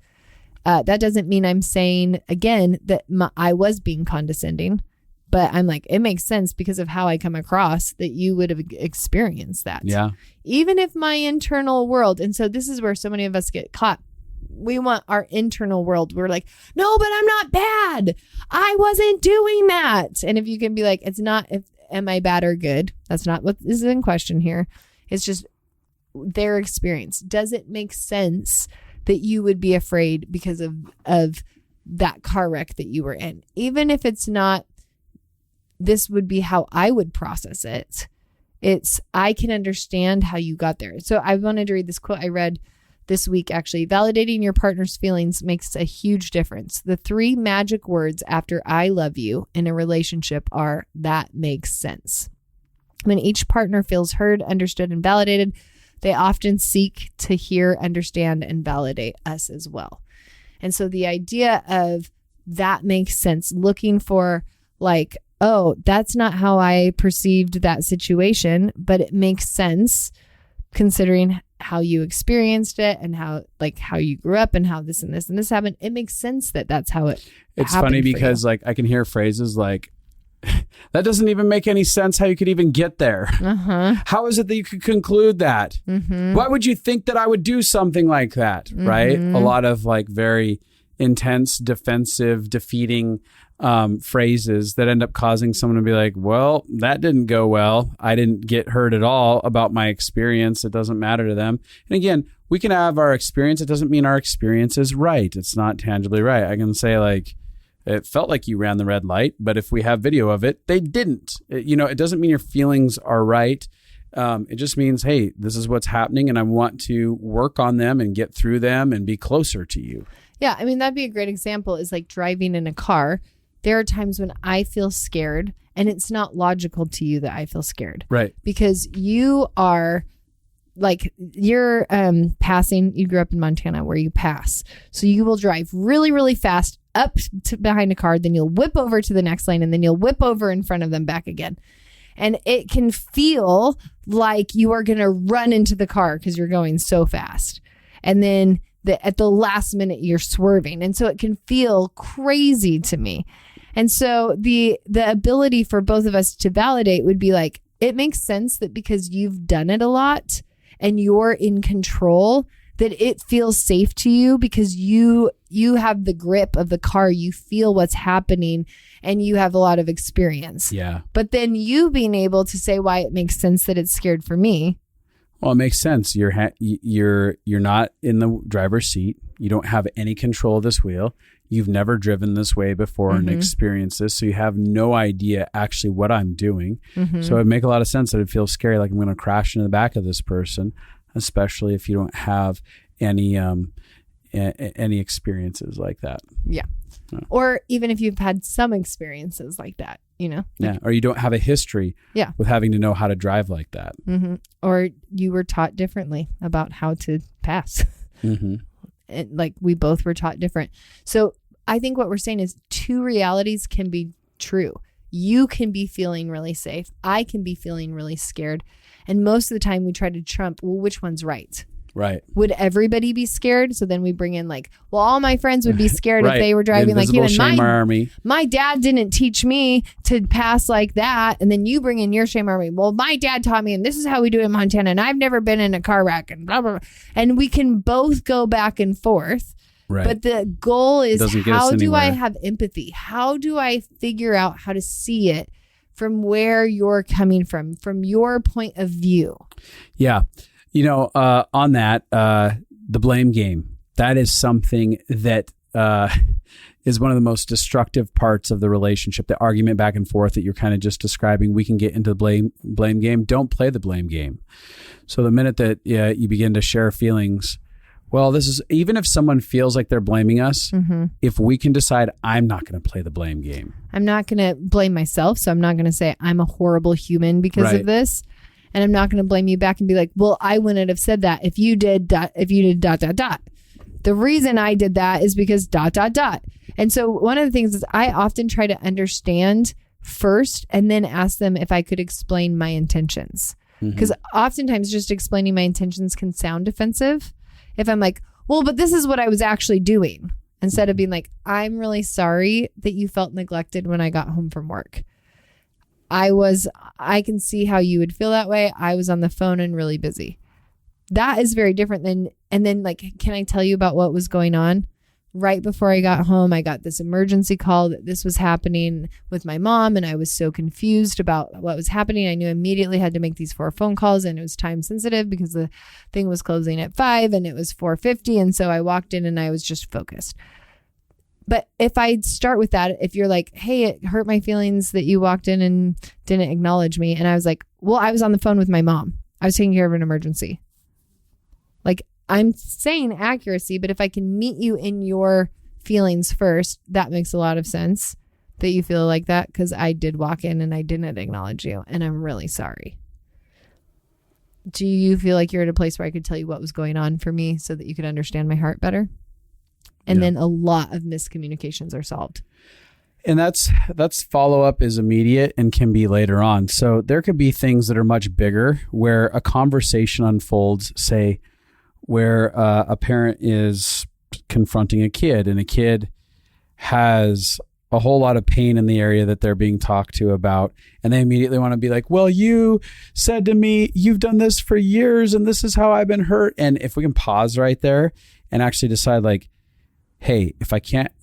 That doesn't mean I'm saying, again, that I was being condescending, but I'm like, it makes sense because of how I come across that you would have experienced that. Yeah. Even if my internal world, and so this is where so many of us get caught. We want our internal world. We're like, no, but I'm not bad. I wasn't doing that. And if you can be like, it's not, am I bad or good? That's not what is in question here. It's just their experience. Does it make sense that you would be afraid because of that car wreck that you were in? Even if it's not this would be how I would process it. It's, I can understand how you got there. So I wanted to read this quote I read this week, actually. Validating your partner's feelings makes a huge difference. The 3 magic words after I love you in a relationship are, that makes sense. When each partner feels heard, understood, and validated, they often seek to hear, understand, and validate us as well. And so the idea of that makes sense, looking for like, oh, that's not how I perceived that situation, but it makes sense considering how you experienced it and how you grew up and how this and this and this happened. It makes sense that that's how it's funny because like I can hear phrases like, that doesn't even make any sense how you could even get there. How is it that you could conclude that? Why would you think that I would do something like that? Right? A lot of like very intense, defensive, defeating phrases that end up causing someone to be like, well, that didn't go well. I didn't get heard at all about my experience. It doesn't matter to them. And again, we can have our experience. It doesn't mean our experience is right. It's not tangibly right. I can say like, it felt like you ran the red light, but if we have video of it, they didn't. It doesn't mean your feelings are right. It just means, hey, this is what's happening and I want to work on them and get through them and be closer to you. Yeah, I mean, that'd be a great example is like driving in a car. There are times when I feel scared and it's not logical to you that I feel scared. Right. Because you are like, you're passing, you grew up in Montana where you pass. So you will drive really, really fast up to behind a car, then you'll whip over to the next lane and then you'll whip over in front of them back again. And it can feel like you are going to run into the car because you're going so fast. And then at the last minute you're swerving. And so it can feel crazy to me. And so the ability for both of us to validate would be like, it makes sense that because you've done it a lot and you're in control, that it feels safe to you because you have the grip of the car, you feel what's happening, and you have a lot of experience. Yeah. But then you being able to say why it makes sense that it's scared for me. Well, it makes sense. You're not in the driver's seat. You don't have any control of this wheel. You've never driven this way before and experienced this, so you have no idea actually what I'm doing. So it would make a lot of sense that it feels scary, like I'm going to crash into the back of this person, especially if you don't have any experiences like that. Yeah. Or even if you've had some experiences like that, Yeah. Or you don't have a history with having to know how to drive like that. Or you were taught differently about how to pass. And like we both were taught different. So I think what we're saying is 2 realities can be true. You can be feeling really safe. I can be feeling really scared. And most of the time we try to trump, well, which one's right? Right. Would everybody be scared? So then we bring in like, well, all my friends would be scared right. if they were driving like you. And my dad didn't teach me to pass like that. And then you bring in your shame army. Well, my dad taught me, and this is how we do it in Montana. And I've never been in a car wreck and blah, blah, blah. And we can both go back and forth. Right. But the goal is, how do I anywhere. have empathy? How do I figure out how to see it from where you're coming from your point of view? Yeah. On that, the blame game, that is something that is one of the most destructive parts of the relationship, the argument back and forth that you're kind of just describing. We can get into the blame game. Don't play the blame game. So the minute that you begin to share feelings, well, this is, even if someone feels like they're blaming us, if we can decide, I'm not going to play the blame game. I'm not going to blame myself. So I'm not going to say I'm a horrible human because of this. And I'm not going to blame you back and be like, well, I wouldn't have said that if you did ... The reason I did that is because ... And so one of the things is I often try to understand first and then ask them if I could explain my intentions. Because oftentimes just explaining my intentions can sound defensive. If I'm like, well, but this is what I was actually doing. Instead of being like, I'm really sorry that you felt neglected when I got home from work. I can see how you would feel that way. I was on the phone and really busy. That is very different than, and then like, can I tell you about what was going on? Right before I got home, I got this emergency call that this was happening with my mom, and I was so confused about what was happening. I knew I immediately had to make these 4 phone calls, and it was time sensitive because the thing was closing at 5 and it was 4:50. And so I walked in and I was just focused. But if I start with that, if you're like, hey, it hurt my feelings that you walked in and didn't acknowledge me. And I was like, well, I was on the phone with my mom. I was taking care of an emergency. Like, I'm saying accuracy, but if I can meet you in your feelings first, that makes a lot of sense that you feel like that, because I did walk in and I didn't acknowledge you, and I'm really sorry. Do you feel like you're at a place where I could tell you what was going on for me so that you could understand my heart better? And then a lot of miscommunications are solved. And that's follow-up is immediate and can be later on. So there could be things that are much bigger where a conversation unfolds, say, where a parent is confronting a kid and a kid has a whole lot of pain in the area that they're being talked to about. And they immediately want to be like, well, you said to me, you've done this for years and this is how I've been hurt. And if we can pause right there and actually decide like, hey,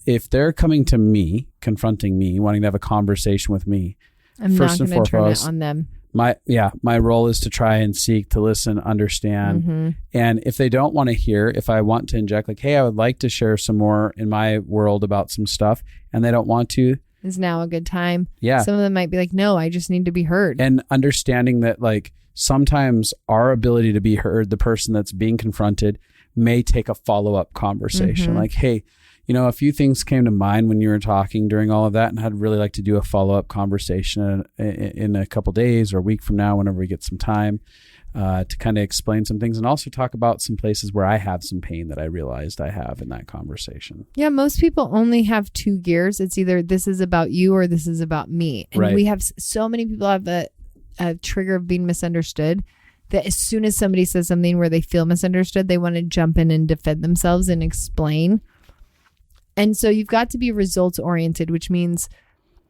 if they're coming to me, confronting me, wanting to have a conversation with me, I'm not going to turn it on them. My role is to try and seek to listen, understand. Mm-hmm. And if they don't want to hear, if I want to inject like, hey, I would like to share some more in my world about some stuff, and they don't want to, is now a good time. Yeah. Some of them might be like, no, I just need to be heard. And understanding that like sometimes our ability to be heard, the person that's being confronted, may take a follow-up conversation. Mm-hmm. Like, hey, a few things came to mind when you were talking during all of that, and I'd really like to do a follow-up conversation in a couple days or a week from now, whenever we get some time, to kind of explain some things and also talk about some places where I have some pain that I realized I have in that conversation. Yeah, most people only have two gears. It's either this is about you or this is about me. And we have so many people have a trigger of being misunderstood, that as soon as somebody says something where they feel misunderstood, they want to jump in and defend themselves and explain. And so you've got to be results oriented, which means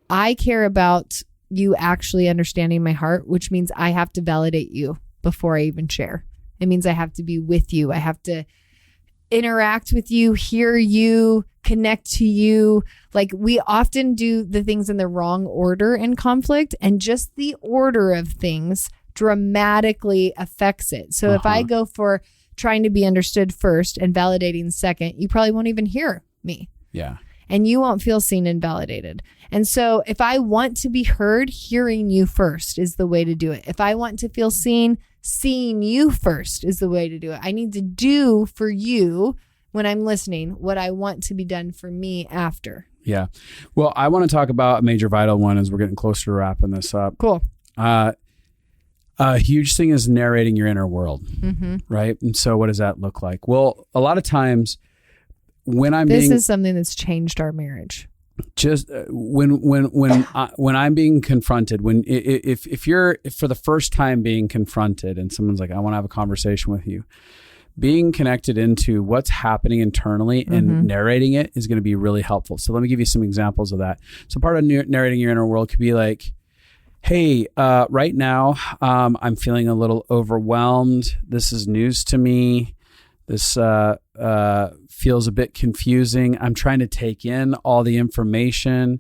I care about you actually understanding my heart, which means I have to validate you before I even share. It means I have to be with you. I have to interact with you, hear you, connect to you. Like, we often do the things in the wrong order in conflict, and just the order of things dramatically affects it. So if I go for trying to be understood first and validating second, you probably won't even hear me. Yeah. And you won't feel seen and validated. And so if I want to be heard, hearing you first is the way to do it. If I want to feel seen, seeing you first is the way to do it. I need to do for you, when I'm listening, what I want to be done for me after. Yeah. Well, I want to talk about a major vital one as we're getting closer to wrapping this up. Cool. A huge thing is narrating your inner world, right? And so what does that look like? Well, a lot of times when this is something that's changed our marriage. Just when I'm being confronted, if you're for the first time being confronted and someone's like, I want to have a conversation with you, being connected into what's happening internally and narrating it is going to be really helpful. So let me give you some examples of that. So part of narrating your inner world could be like, hey, right now, I'm feeling a little overwhelmed. This is news to me. This feels a bit confusing. I'm trying to take in all the information.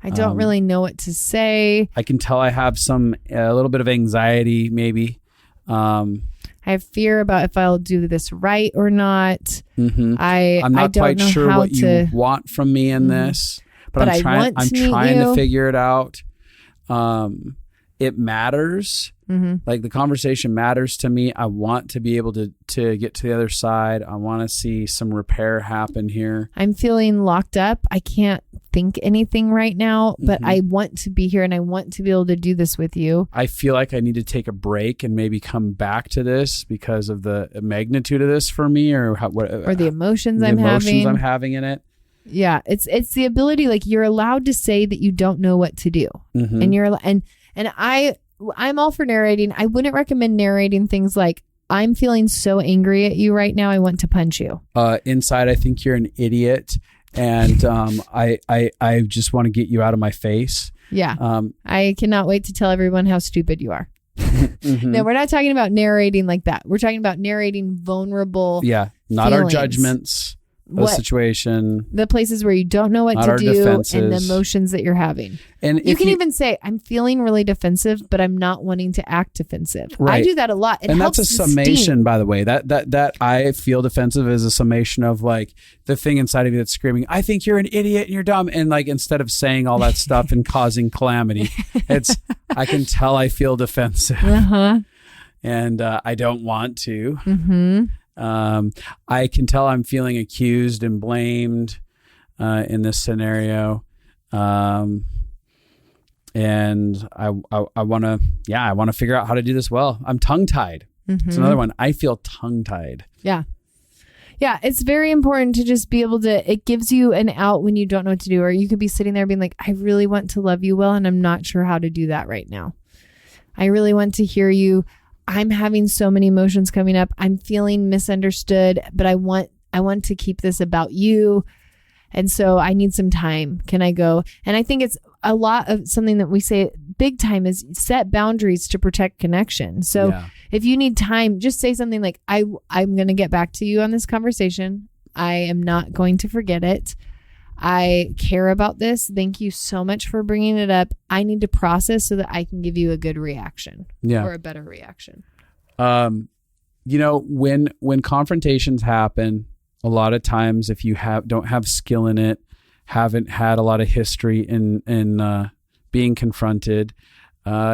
I don't really know what to say. I can tell I have a little bit of anxiety, maybe. I have fear about if I'll do this right or not. I'm not quite sure what you want from me in this, but I'm trying to figure it out. It matters. Like, the conversation matters to me. I want to be able to get to the other side. I want to see some repair happen here. I'm feeling locked up. I can't think anything right now, but I want to be here and I want to be able to do this with you. I feel like I need to take a break and maybe come back to this because of the magnitude of this for me, or the emotions I'm having in it. Yeah, it's the ability, like, you're allowed to say that you don't know what to do, and you're and I'm all for narrating. I wouldn't recommend narrating things like, I'm feeling so angry at you right now, I want to punch you. Inside, I think you're an idiot, and I just want to get you out of my face. Yeah. I cannot wait to tell everyone how stupid you are. No, we're not talking about narrating like that. We're talking about narrating vulnerable not feelings. our judgments. the situation, the places where you don't know what to do, defenses. And the emotions that you're having. And you can even say, I'm feeling really defensive, but I'm not wanting to act defensive. Right. I do that a lot. It helps that's a summation, by the way. That I feel defensive is a summation of like the thing inside of you that's screaming, I think you're an idiot and you're dumb. And like, instead of saying all that stuff and causing calamity, I can tell I feel defensive. And I don't want to. I can tell I'm feeling accused and blamed in this scenario. And I want to figure out how to do this well. I'm tongue-tied. It's another one. I feel tongue-tied. Yeah. Yeah. It's very important to just be able to, it gives you an out when you don't know what to do, or you could be sitting there being like, I really want to love you well, and I'm not sure how to do that right now. I really want to hear you. I'm having so many emotions coming up. I'm feeling misunderstood, but I want to keep this about you. And so I need some time. Can I go? And I think it's a lot of something that we say big time is set boundaries to protect connection. So if you need time, just say something like, I'm going to get back to you on this conversation. I am not going to forget it. I care about this. Thank you so much for bringing it up. I need to process so that I can give you a good reaction or a better reaction. When confrontations happen, a lot of times if you don't have skill in it, haven't had a lot of history in being confronted,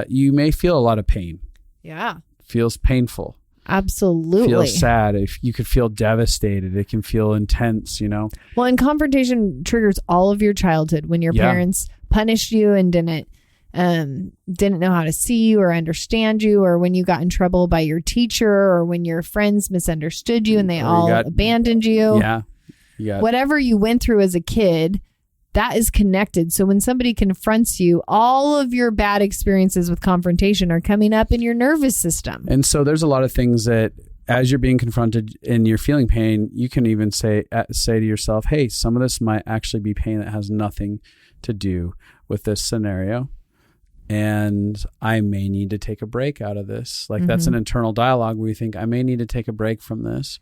you may feel a lot of pain. Yeah. Feels painful. Absolutely. Feel sad. If you could feel devastated, it can feel intense, Well, and confrontation triggers all of your childhood when your parents punished you and didn't know how to see you or understand you, or when you got in trouble by your teacher, or when your friends misunderstood you and they all abandoned you. Yeah. Whatever you went through as a kid, that is connected. So when somebody confronts you, all of your bad experiences with confrontation are coming up in your nervous system. And so there's a lot of things that as you're being confronted and you're feeling pain, you can even say to yourself, hey, some of this might actually be pain that has nothing to do with this scenario. And I may need to take a break out of this. Like that's an internal dialogue where you think I may need to take a break from this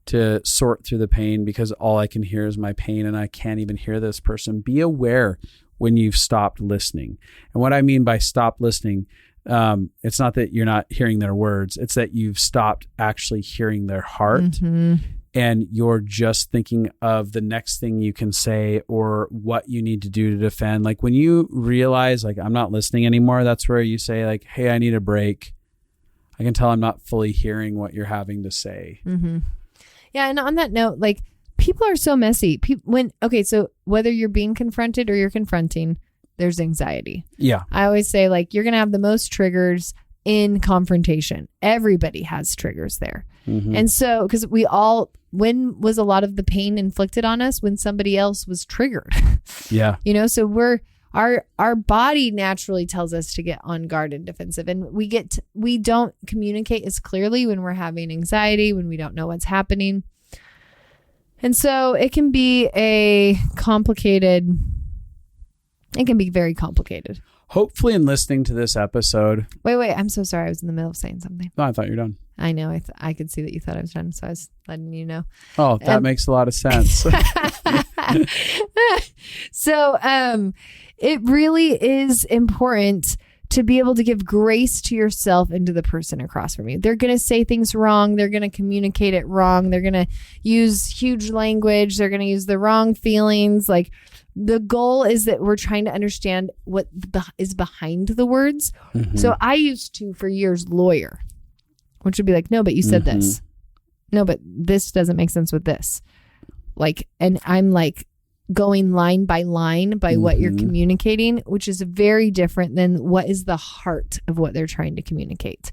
to sort through the pain, because all I can hear is my pain and I can't even hear this person. Be aware when you've stopped listening. And what I mean by stop listening, it's not that you're not hearing their words. It's that you've stopped actually hearing their heart and you're just thinking of the next thing you can say or what you need to do to defend. Like when you realize like, I'm not listening anymore, that's where you say like, hey, I need a break. I can tell I'm not fully hearing what you're having to say. Yeah. And on that note, like people are so messy. So whether you're being confronted or you're confronting, there's anxiety. Yeah. I always say like, you're going to have the most triggers in confrontation. Everybody has triggers there. And so, because when was a lot of the pain inflicted on us? When somebody else was triggered. Yeah. So our body naturally tells us to get on guard and defensive, and we don't communicate as clearly when we're having anxiety, when we don't know what's happening. And so it can be very complicated. Hopefully in listening to this episode. Wait, I'm so sorry. I was in the middle of saying something. No, I thought you were done. I know. I could see that you thought I was done, so I was letting you know. Oh, that makes a lot of sense. So it really is important to be able to give grace to yourself and to the person across from you. They're going to say things wrong. They're going to communicate it wrong. They're going to use huge language. They're going to use the wrong feelings. Like the goal is that we're trying to understand what is behind the words. So I used to, for years, lawyer, which would be like, no, but you said this. No, but this doesn't make sense with this. Like, and I'm like going line by line by what you're communicating, which is very different than what is the heart of what they're trying to communicate.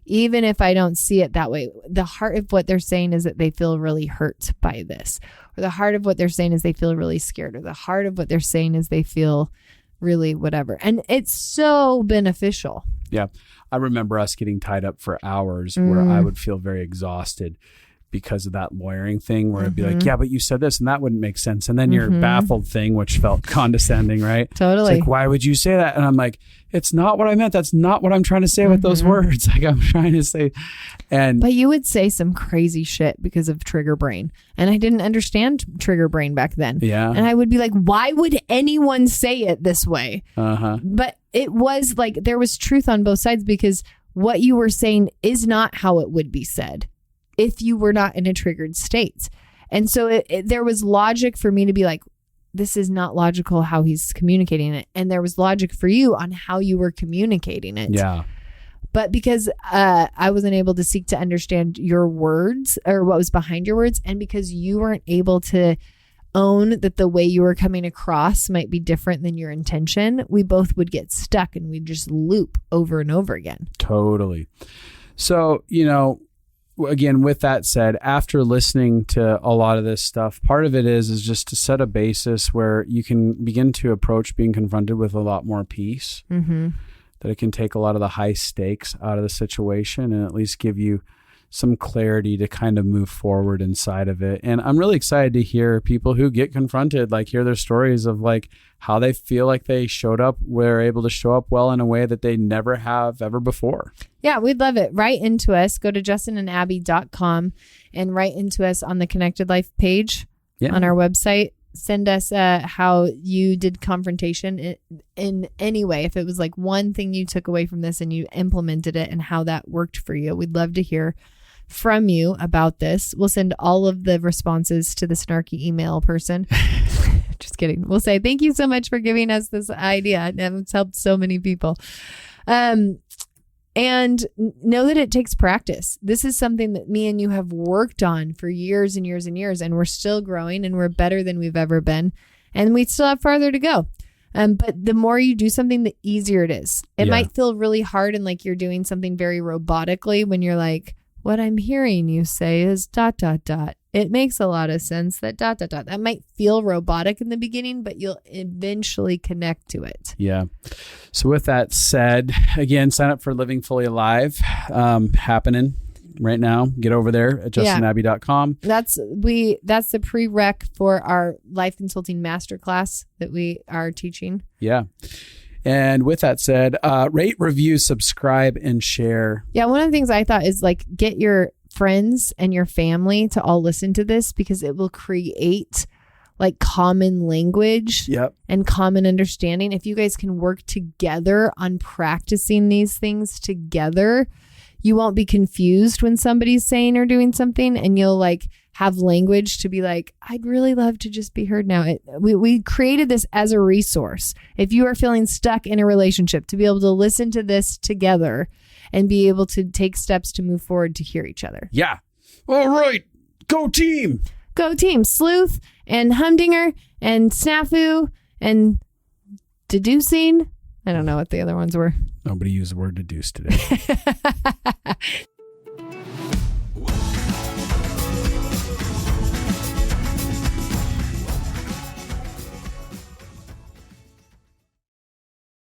Even if I don't see it that way, the heart of what they're saying is that they feel really hurt by this, or the heart of what they're saying is they feel really scared, or the heart of what they're saying is they feel really whatever. And it's so beneficial. Yeah. I remember us getting tied up for hours where I would feel very exhausted. because of that lawyering thing where it'd be like, yeah, but you said this and that wouldn't make sense. And then your baffled thing, which felt condescending, right? Totally. It's like, why would you say that? And I'm like, it's not what I meant. That's not what I'm trying to say with those words. Like I'm trying to say, but you would say some crazy shit because of trigger brain. And I didn't understand trigger brain back then. Yeah. And I would be like, why would anyone say it this way? But it was like, there was truth on both sides because what you were saying is not how it would be said if you were not in a triggered state. And so there was logic for me to be like, this is not logical how he's communicating it. And there was logic for you on how you were communicating it. Yeah. But because I wasn't able to seek to understand your words or what was behind your words, and because you weren't able to own that the way you were coming across might be different than your intention, we both would get stuck and we'd just loop over and over again. Totally. So, again, with that said, after listening to a lot of this stuff, part of it is just to set a basis where you can begin to approach being confronted with a lot more peace, that it can take a lot of the high stakes out of the situation and at least give you some clarity to kind of move forward inside of it. And I'm really excited to hear people who get confronted, like hear their stories of like how they feel like they showed up, were able to show up well in a way that they never have ever before. Yeah, we'd love it. Write into us. Go to justinandabby.com and write into us on the Connected Life page on our website. Send us how you did confrontation in any way. If it was like one thing you took away from this and you implemented it and how that worked for you. We'd love to hear from you about this. We'll send all of the responses to the snarky email person. Just kidding. We'll say, thank you so much for giving us this idea. It's helped so many people. And know that it takes practice. This is something that me and you have worked on for years and years and years, and we're still growing and we're better than we've ever been. And we still have farther to go. But the more you do something, the easier it is. It might feel really hard and like you're doing something very robotically when you're like, what I'm hearing you say is ... It makes a lot of sense that ... That might feel robotic in the beginning, but you'll eventually connect to it. Yeah. So with that said, again, sign up for Living Fully Alive, happening right now. Get over there at justinandabby.com. That's the prereq for our life consulting masterclass that we are teaching. Yeah. And with that said, rate, review, subscribe, and share. Yeah, one of the things I thought is like get your friends and your family to all listen to this because it will create like common language and common understanding. If you guys can work together on practicing these things together, you won't be confused when somebody's saying or doing something, and you'll like have language to be like, I'd really love to just be heard now. We created this as a resource. If you are feeling stuck in a relationship, to be able to listen to this together and be able to take steps to move forward to hear each other. Yeah. All right. Go team. Go team. Sleuth and Humdinger and Snafu and Deducing. I don't know what the other ones were. Nobody used the word deduce today.